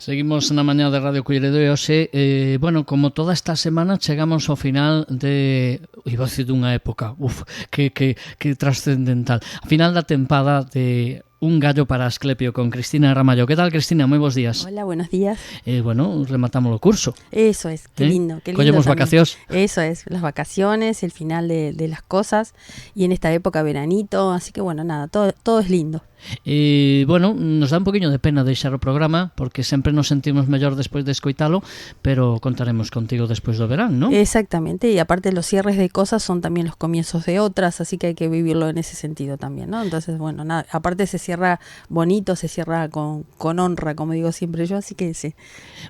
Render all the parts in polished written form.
Seguimos na mañá de Radio Culleredo e hoxe, bueno, como toda esta semana chegamos ao final de, iba a decir dunha época, que trascendental, a final da tempada de Un gallo para Asclepio con Cristina Ramallo. ¿Qué tal, Cristina? Moi bons días. Hola, buenos días. Bueno, rematamos o curso. Eso es, qué lindo. Collemos vacacións. Eso es, las vacaciones, el final de las cosas y en esta época veranito, así que bueno, nada, todo es lindo. Bueno, nos dá un poquinho de pena deixar o programa porque sempre nos sentimos mellor despois de escoitalo, pero contaremos contigo despois do verán, ¿no? Exactamente, y aparte los cierres de cosas son también los comienzos de otras, así que hay que vivirlo en ese sentido también, ¿no? Entonces, bueno, nada, aparte se cierra bonito, se cierra con honra, como digo siempre yo, así que sí.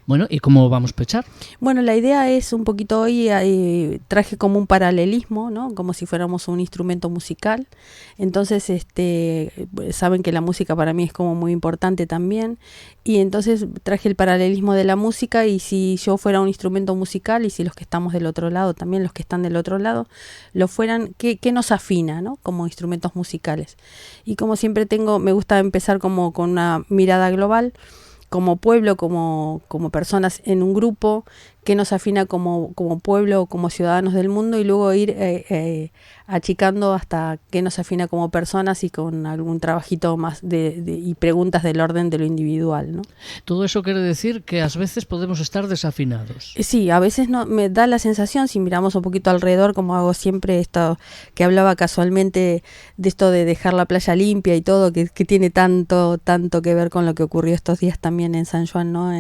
Bueno, ¿y cómo vamos a pechar? Bueno, la idea es un poquito hoy, traje como un paralelismo, ¿no? Como si fuéramos un instrumento musical. Entonces, saben que la música para mí es como muy importante también, y entonces traje el paralelismo de la música, y si yo fuera un instrumento musical, y si los que estamos del otro lado, también los que están del otro lado, lo fueran, ¿qué nos afina, ¿no? Como instrumentos musicales. Y como siempre me gusta empezar como con una mirada global, como pueblo, como personas en un grupo, que nos afina como pueblo, como ciudadanos del mundo, y luego ir achicando hasta que nos afina como personas y con algún trabajito más y preguntas del orden de lo individual, ¿no? Todo eso quiere decir que a veces podemos estar desafinados. Sí, a veces me da la sensación, si miramos un poquito alrededor, como hago siempre, esto que hablaba casualmente de esto de dejar la playa limpia y todo, que tiene tanto que ver con lo que ocurrió estos días también en San Juan, ¿no?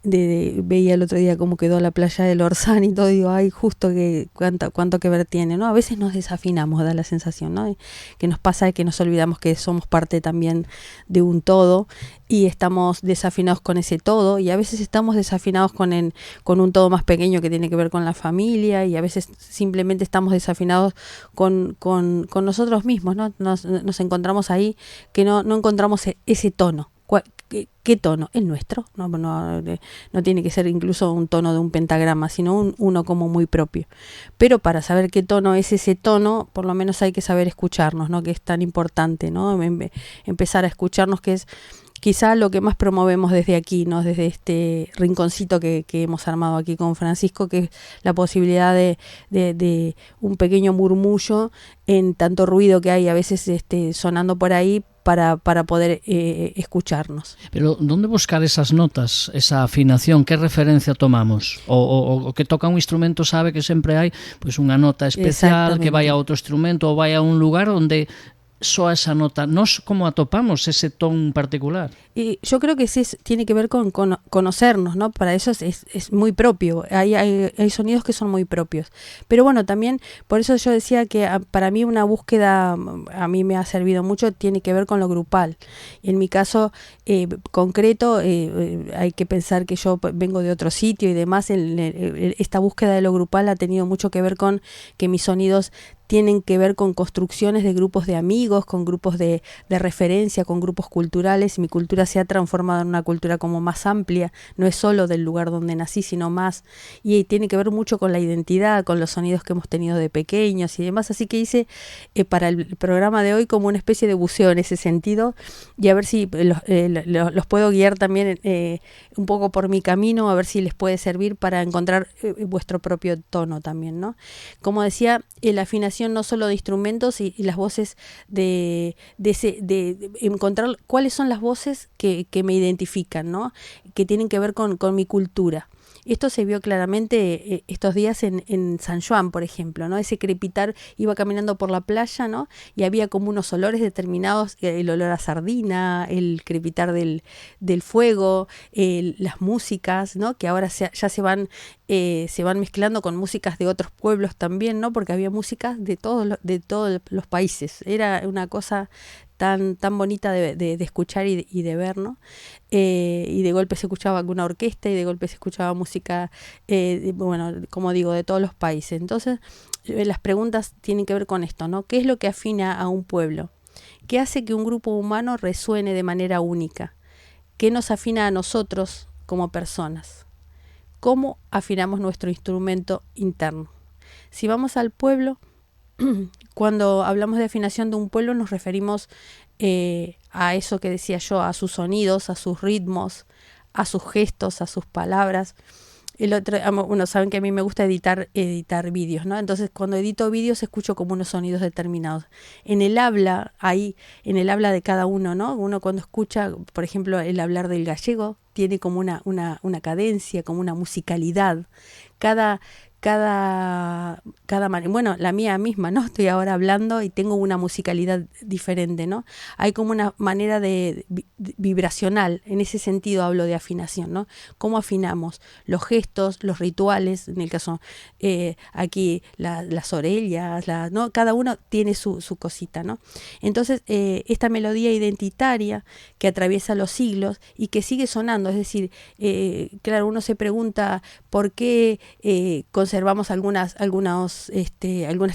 Veía el otro día cómo quedó la playa del Orsán y todo, digo, ay, justo que cuánto que ver tiene, ¿no? A veces nos desafinamos, da la sensación, ¿no? Que nos pasa que nos olvidamos que somos parte también de un todo, y estamos desafinados con ese todo, y a veces estamos desafinados con un todo más pequeño que tiene que ver con la familia, y a veces simplemente estamos desafinados con nosotros mismos, ¿no? Nos encontramos ahí que no encontramos ese tono. ¿Qué tono? El nuestro. No tiene que ser incluso un tono de un pentagrama, sino uno como muy propio. Pero para saber qué tono es ese tono, por lo menos hay que saber escucharnos, ¿no? Que es tan importante, ¿no? Empezar a escucharnos, que es quizá lo que más promovemos desde aquí, ¿no? Desde este rinconcito que hemos armado aquí con Francisco, que es la posibilidad de un pequeño murmullo en tanto ruido que hay a veces sonando por ahí, para poder escucharnos. Pero ¿dónde buscar esas notas, esa afinación? ¿Qué referencia tomamos? O que toca un instrumento sabe que sempre hai pues unha nota especial que vai a outro instrumento ou vai a un lugar onde soa esa nota. ¿Nos cómo atopamos ese ton particular? Y yo creo que sí tiene que ver con conocernos, ¿no? Para eso es muy propio. Hay sonidos que son muy propios. Pero bueno, también, por eso yo decía que para mí una búsqueda, a mí me ha servido mucho, tiene que ver con lo grupal. Y en mi caso concreto, hay que pensar que yo vengo de otro sitio y demás. Esta búsqueda de lo grupal ha tenido mucho que ver con que mis sonidos tienen que ver con construcciones de grupos de amigos, con grupos de referencia, con grupos culturales. Mi cultura se ha transformado en una cultura como más amplia, no es solo del lugar donde nací, sino más, y tiene que ver mucho con la identidad, con los sonidos que hemos tenido de pequeños y demás. Así que hice para el programa de hoy como una especie de buceo en ese sentido, y a ver si los puedo guiar también un poco por mi camino, a ver si les puede servir para encontrar vuestro propio tono también, ¿no? Como decía, la afinación no solo de instrumentos y las voces de encontrar cuáles son las voces que me identifican, ¿no? Que tienen que ver con mi cultura. Esto se vio claramente estos días en San Juan, por ejemplo, ¿no? Ese crepitar, iba caminando por la playa, ¿no? Y había como unos olores determinados, el olor a sardina, el crepitar del fuego, las músicas, ¿no? Que ahora ya se van mezclando con músicas de otros pueblos también, ¿no? Porque había músicas de todos los países. Era una cosa tan bonita de escuchar y de ver, ¿no? Y de golpe se escuchaba alguna orquesta, y de golpe se escuchaba música, bueno, como digo, de todos los países. Entonces, las preguntas tienen que ver con esto, ¿no? ¿Qué es lo que afina a un pueblo? ¿Qué hace que un grupo humano resuene de manera única? ¿Qué nos afina a nosotros como personas? ¿Cómo afinamos nuestro instrumento interno? Si vamos al pueblo, cuando hablamos de afinación de un pueblo nos referimos a eso que decía yo, a sus sonidos, a sus ritmos, a sus gestos, a sus palabras. El otro, bueno, saben que a mí me gusta editar vídeos, ¿no? Entonces, cuando edito vídeos, escucho como unos sonidos determinados. En el habla, en el habla de cada uno, ¿no? Uno cuando escucha, por ejemplo, el hablar del gallego, tiene como una cadencia, como una musicalidad. Bueno, la mía misma, ¿no? Estoy ahora hablando y tengo una musicalidad diferente, ¿no? Hay como una manera de vibracional, en ese sentido hablo de afinación, ¿no? ¿Cómo afinamos? Los gestos, los rituales, en el caso aquí las orellas, ¿no? Cada uno tiene su cosita, ¿no? Entonces, esta melodía identitaria que atraviesa los siglos y que sigue sonando, es decir, claro, uno se pregunta por qué conservamos algunas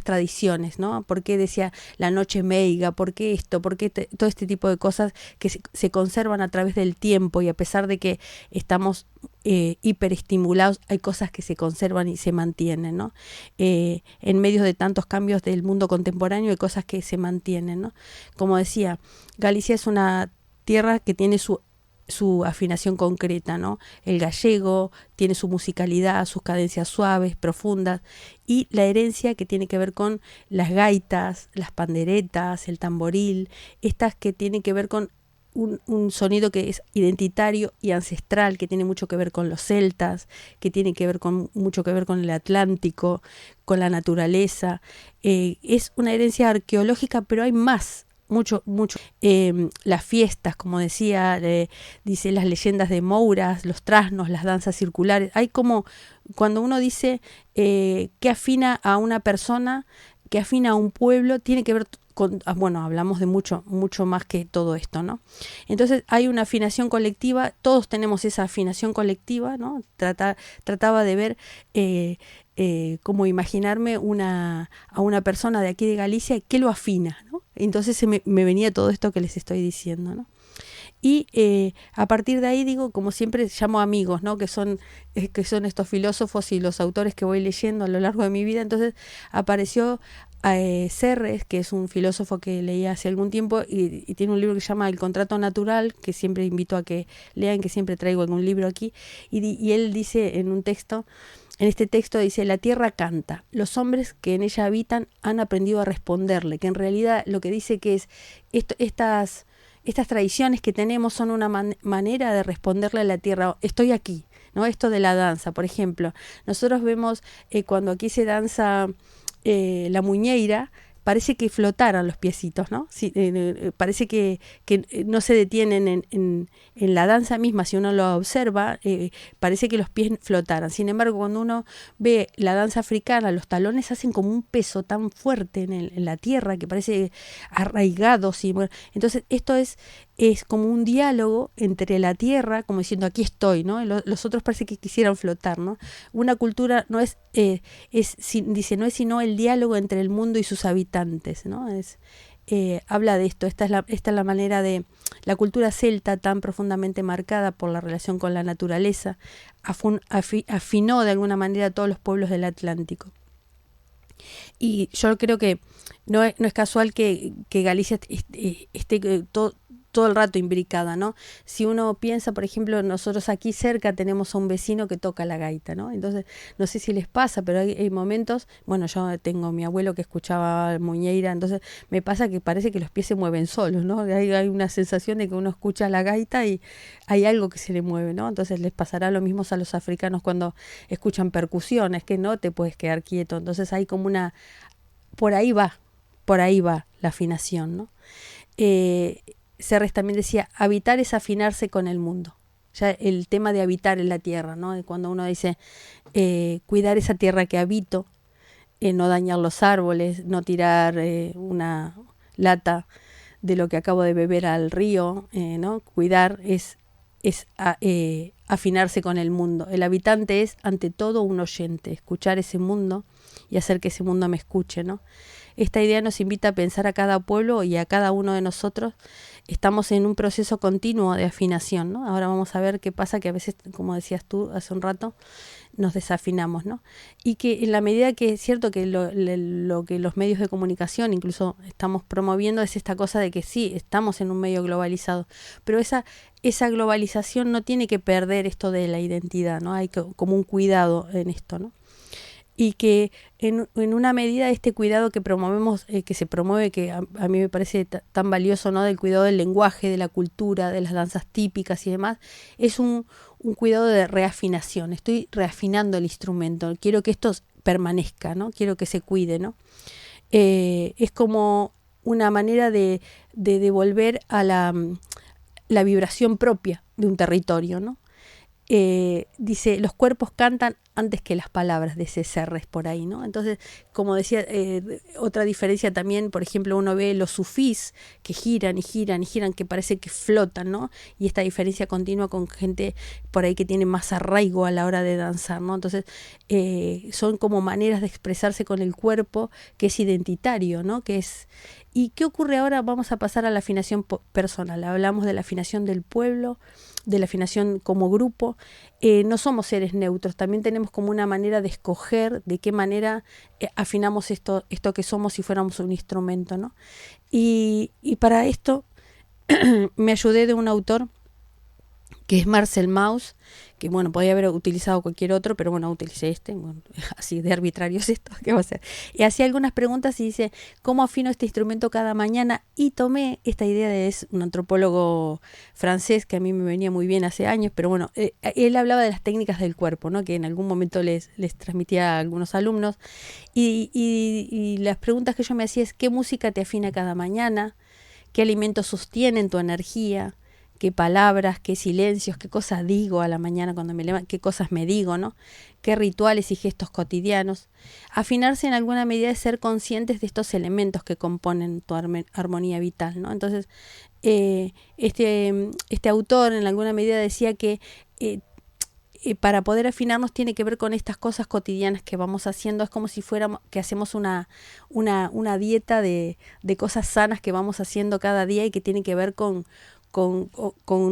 tradiciones, ¿no? ¿Por qué decía la noche meiga? ¿Por qué esto? ¿Por qué todo este tipo de cosas que se conservan a través del tiempo? Y a pesar de que estamos hiperestimulados, hay cosas que se conservan y se mantienen, ¿no? En medio de tantos cambios del mundo contemporáneo hay cosas que se mantienen, ¿no? Como decía, Galicia es una tierra que tiene su afinación concreta, ¿no? El gallego tiene su musicalidad, sus cadencias suaves, profundas, y la herencia que tiene que ver con las gaitas, las panderetas, el tamboril, estas que tienen que ver con un sonido que es identitario y ancestral, que tiene mucho que ver con los celtas, que tiene que ver mucho que ver con el Atlántico, con la naturaleza. Es una herencia arqueológica, pero hay más. Mucho. Las fiestas, como decía, dice las leyendas de Mouras, los trasnos, las danzas circulares. Hay como, cuando uno dice que afina a una persona, que afina a un pueblo, tiene que ver con, bueno, hablamos de mucho más que todo esto, ¿no? Entonces hay una afinación colectiva, todos tenemos esa afinación colectiva, ¿no? Trataba de ver como imaginarme a una persona de aquí de Galicia que lo afina, ¿no? Entonces me venía todo esto que les estoy diciendo, ¿no? Y a partir de ahí, digo, como siempre llamo amigos, ¿no? Que son estos filósofos y los autores que voy leyendo a lo largo de mi vida. Entonces apareció Serres, que es un filósofo que leí hace algún tiempo y tiene un libro que se llama El contrato natural, que siempre invito a que lean, que siempre traigo algún libro aquí, y él dice en este texto dice: la tierra canta, los hombres que en ella habitan han aprendido a responderle, que en realidad lo que dice que es estas tradiciones que tenemos son una manera de responderle a la tierra, estoy aquí, ¿no? Esto de la danza, por ejemplo, nosotros vemos cuando aquí se danza la muñeira, parece que flotaran los piecitos, ¿no? Sí, parece que no se detienen en la danza misma, si uno lo observa, parece que los pies flotaran. Sin embargo, cuando uno ve la danza africana, los talones hacen como un peso tan fuerte en la tierra que parece arraigados. Bueno, entonces, esto es como un diálogo entre la tierra, como diciendo aquí estoy, ¿no? Los otros parece que quisieran flotar, ¿no? Una cultura no es sino el diálogo entre el mundo y sus habitantes, ¿no? Habla de esto. Esta es la manera de la cultura celta, tan profundamente marcada por la relación con la naturaleza, afinó de alguna manera a todos los pueblos del Atlántico. Y yo creo que no es casual que Galicia esté todo el rato imbricada, ¿no? Si uno piensa, por ejemplo, nosotros aquí cerca tenemos a un vecino que toca la gaita, ¿no? Entonces, no sé si les pasa, pero hay momentos, bueno, yo tengo a mi abuelo que escuchaba muñeira, entonces me pasa que parece que los pies se mueven solos, ¿no? Hay una sensación de que uno escucha la gaita y hay algo que se le mueve, ¿no? Entonces les pasará lo mismo a los africanos cuando escuchan percusiones, que no te puedes quedar quieto, entonces hay como por ahí va la afinación, ¿no? Serres también decía, habitar es afinarse con el mundo. Ya el tema de habitar en la tierra, ¿no? Cuando uno dice cuidar esa tierra que habito, no dañar los árboles, no tirar una lata de lo que acabo de beber al río, ¿no? Cuidar es afinarse con el mundo. El habitante es ante todo un oyente, escuchar ese mundo y hacer que ese mundo me escuche, ¿no? esta idea nos invita a pensar a cada pueblo y a cada uno de nosotros. Estamos en un proceso continuo de afinación, ¿no? Ahora vamos a ver qué pasa, que a veces, como decías tú hace un rato, nos desafinamos, ¿no? Y que en la medida que es cierto que lo que los medios de comunicación incluso estamos promoviendo es esta cosa de que sí, estamos en un medio globalizado, pero esa globalización no tiene que perder esto de la identidad, ¿no? Hay como un cuidado en esto, ¿no? Y que en una medida este cuidado que promovemos, que se promueve, que a mí me parece tan valioso, ¿no? Del cuidado del lenguaje, de la cultura, de las danzas típicas y demás, es un cuidado de reafinación. Estoy reafinando el instrumento, quiero que esto permanezca, ¿no? Quiero que se cuide, ¿no? Es como una manera de devolver a la vibración propia de un territorio, ¿no? Dice, los cuerpos cantan antes que las palabras, de ese Serres por ahí, ¿no? Entonces, como decía, otra diferencia también, por ejemplo, uno ve los sufís que giran y giran y giran, que parece que flotan, ¿no? Y esta diferencia continua con gente por ahí que tiene más arraigo a la hora de danzar, ¿no? Entonces, son como maneras de expresarse con el cuerpo que es identitario, ¿no? Que es... ¿Y qué ocurre ahora? Vamos a pasar a la afinación personal. Hablamos de la afinación del pueblo, de la afinación como grupo. No somos seres neutros, también tenemos como una manera de escoger de qué manera afinamos esto que somos si fuéramos un instrumento, ¿no? Y para esto me ayudé de un autor que es Marcel Mauss, que bueno, podía haber utilizado cualquier otro, pero bueno, utilicé este, bueno, así de arbitrario es esto, ¿qué va a hacer? Y hacía algunas preguntas y dice, ¿cómo afino este instrumento cada mañana? Y tomé esta idea es un antropólogo francés que a mí me venía muy bien hace años, pero bueno, él hablaba de las técnicas del cuerpo, ¿no? Que en algún momento les transmitía a algunos alumnos, y las preguntas que yo me hacía es, ¿qué música te afina cada mañana? ¿Qué alimentos sostienen tu energía? Qué palabras, qué silencios, qué cosas digo a la mañana cuando me levanto, qué cosas me digo, ¿no? Qué rituales y gestos cotidianos. Afinarse en alguna medida es ser conscientes de estos elementos que componen tu armonía vital, ¿no? Entonces, este autor en alguna medida decía que para poder afinarnos tiene que ver con estas cosas cotidianas que vamos haciendo. Es como si fuéramos, que hacemos una dieta de cosas sanas que vamos haciendo cada día y que tiene que ver con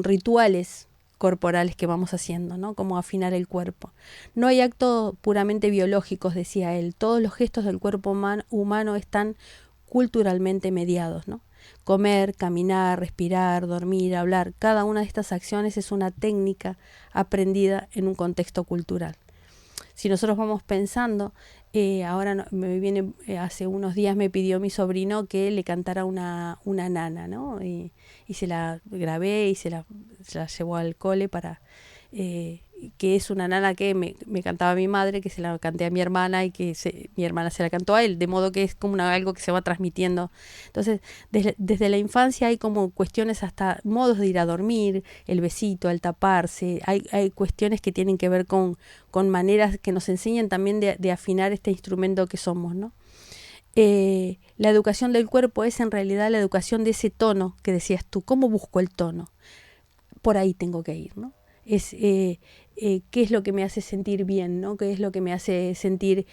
rituales corporales que vamos haciendo, ¿no? Como afinar el cuerpo. No hay actos puramente biológicos, decía él. Todos los gestos del cuerpo humano están culturalmente mediados, ¿no? Comer, caminar, respirar, dormir, hablar, cada una de estas acciones es una técnica aprendida en un contexto cultural. Si nosotros vamos pensando, ahora me viene, hace unos días me pidió mi sobrino que le cantara una nana, ¿no? Y se la grabé y se la llevó al cole para... que es una nana que me cantaba mi madre, que se la canté a mi hermana y que mi hermana se la cantó a él, de modo que es como algo que se va transmitiendo. Entonces, desde la infancia hay como cuestiones, hasta modos de ir a dormir, el besito, el taparse, hay cuestiones que tienen que ver con maneras que nos enseñan también de afinar este instrumento que somos, ¿no? La educación del cuerpo es en realidad la educación de ese tono que decías tú. ¿Cómo busco el tono? Por ahí tengo que ir, ¿no? Es qué es lo que me hace sentir bien, ¿no? Qué es lo que me hace sentir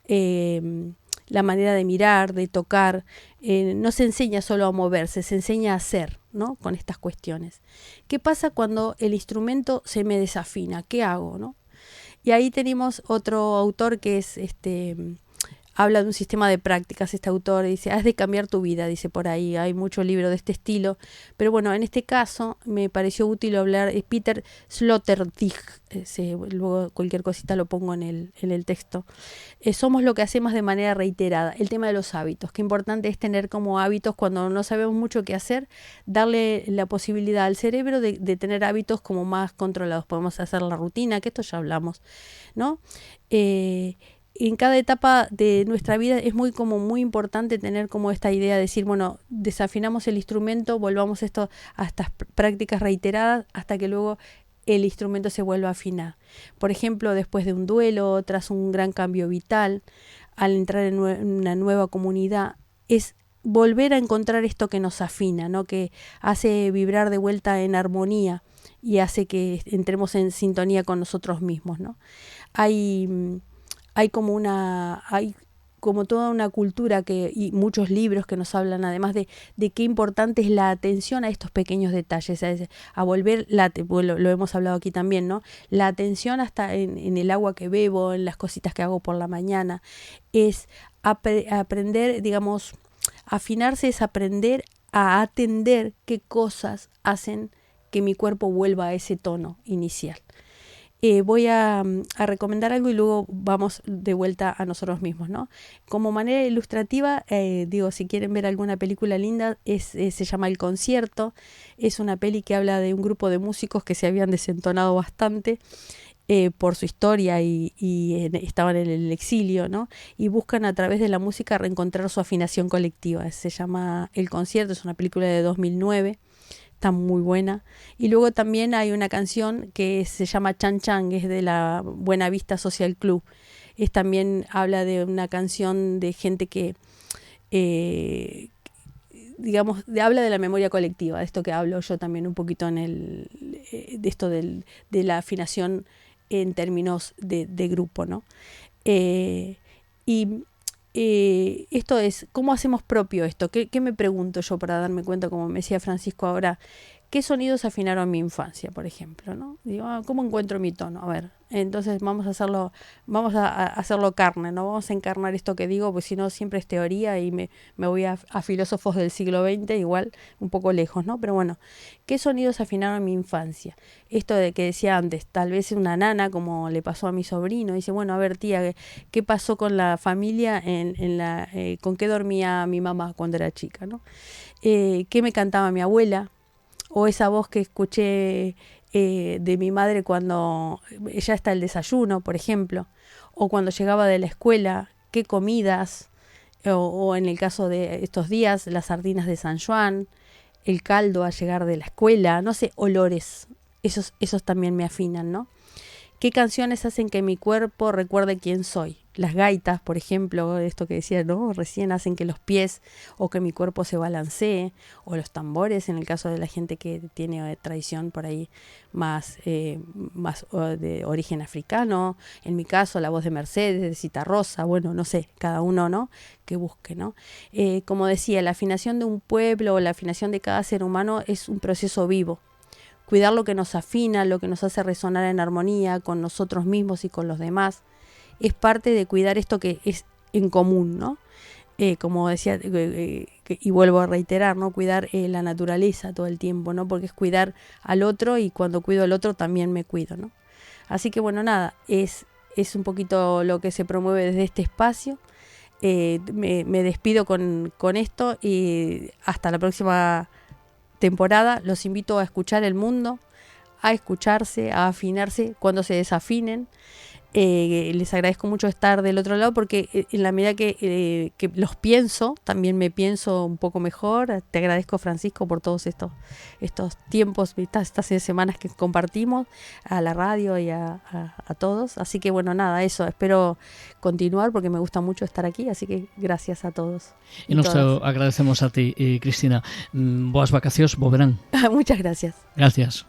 la manera de mirar, de tocar. No se enseña solo a moverse, se enseña a hacer, ¿no? Con estas cuestiones. ¿Qué pasa cuando el instrumento se me desafina? ¿Qué hago, no? Y ahí tenemos otro autor que es habla de un sistema de prácticas. Este autor dice, has de cambiar tu vida, dice por ahí, hay mucho libro de este estilo, pero bueno, en este caso me pareció útil hablar, Peter Sloterdijk, luego cualquier cosita lo pongo en el texto. Somos lo que hacemos de manera reiterada. El tema de los hábitos, qué importante es tener como hábitos cuando no sabemos mucho qué hacer, darle la posibilidad al cerebro de tener hábitos como más controlados. Podemos hacer la rutina, que esto ya hablamos, ¿no? En cada etapa de nuestra vida es muy importante tener como esta idea de decir, bueno, desafinamos el instrumento, volvamos a estas prácticas reiteradas hasta que luego el instrumento se vuelva a afinar. Por ejemplo, después de un duelo, tras un gran cambio vital, al entrar en una nueva comunidad, es volver a encontrar esto que nos afina, ¿no? Que hace vibrar de vuelta en armonía y hace que entremos en sintonía con nosotros mismos, ¿no? Hay como toda una cultura y muchos libros que nos hablan además de qué importante es la atención a estos pequeños detalles, a volver, lo hemos hablado aquí también, ¿no? La atención hasta en el agua que bebo, en las cositas que hago por la mañana, es aprender, digamos, afinarse es aprender a atender qué cosas hacen que mi cuerpo vuelva a ese tono inicial. Voy a recomendar algo y luego vamos de vuelta a nosotros mismos, ¿no? Como manera ilustrativa, si quieren ver alguna película linda, se llama El Concierto. Es una peli que habla de un grupo de músicos que se habían desentonado bastante por su historia y estaban en el exilio, ¿no? Y buscan a través de la música reencontrar su afinación colectiva. Se llama El Concierto, es una película de 2009. Está muy buena. Y luego también hay una canción que se llama Chan Chan, que es de la Buena Vista Social Club. También habla de una canción de gente que, habla de la memoria colectiva, de esto que hablo yo también un poquito de esto de la afinación en términos de grupo, ¿no? Esto es, ¿cómo hacemos propio esto? ¿Qué me pregunto yo para darme cuenta, como me decía Francisco ahora, qué sonidos afinaron mi infancia, por ejemplo, ¿no? Digo, ¿cómo encuentro mi tono? A ver, entonces vamos a hacerlo carne, ¿no? Vamos a encarnar esto que digo, pues si no siempre es teoría y me voy a filósofos del siglo XX, igual un poco lejos, ¿no? Pero bueno, ¿qué sonidos afinaron mi infancia? Esto de que decía antes, tal vez una nana, como le pasó a mi sobrino, dice, bueno, a ver tía, ¿qué pasó con la familia con qué dormía mi mamá cuando era chica, ¿no? ¿Qué me cantaba mi abuela? O esa voz que escuché de mi madre cuando ya está el desayuno, por ejemplo, o cuando llegaba de la escuela, qué comidas, o en el caso de estos días, las sardinas de San Juan, el caldo al llegar de la escuela, no sé, olores, esos también me afinan, ¿no? ¿Qué canciones hacen que mi cuerpo recuerde quién soy? Las gaitas, por ejemplo, esto que decía, ¿no? Recién hacen que los pies o que mi cuerpo se balancee, o los tambores, en el caso de la gente que tiene tradición por ahí más de origen africano. En mi caso, la voz de Mercedes, de Citarrosa, bueno, no sé, cada uno, ¿no? Que busque, ¿no? Como decía, la afinación de un pueblo o la afinación de cada ser humano es un proceso vivo. Cuidar lo que nos afina, lo que nos hace resonar en armonía con nosotros mismos y con los demás, es parte de cuidar esto que es en común, ¿no? Como decía, y vuelvo a reiterar, ¿no? Cuidar la naturaleza todo el tiempo, ¿no? Porque es cuidar al otro y cuando cuido al otro también me cuido, ¿no? Así que bueno, nada, es un poquito lo que se promueve desde este espacio. Me despido con esto y hasta la próxima temporada. Los invito a escuchar el mundo, a escucharse, a afinarse cuando se desafinen. Les agradezco mucho estar del otro lado porque en la medida que los pienso, también me pienso un poco mejor. Te agradezco, Francisco, por todos estos tiempos, estas semanas que compartimos a la radio y a todos. Así que bueno, nada, eso, espero continuar porque me gusta mucho estar aquí, así que gracias a todos. Y nos agradecemos a ti, Cristina. Boas vacacións, bo verán. Muchas gracias. Gracias.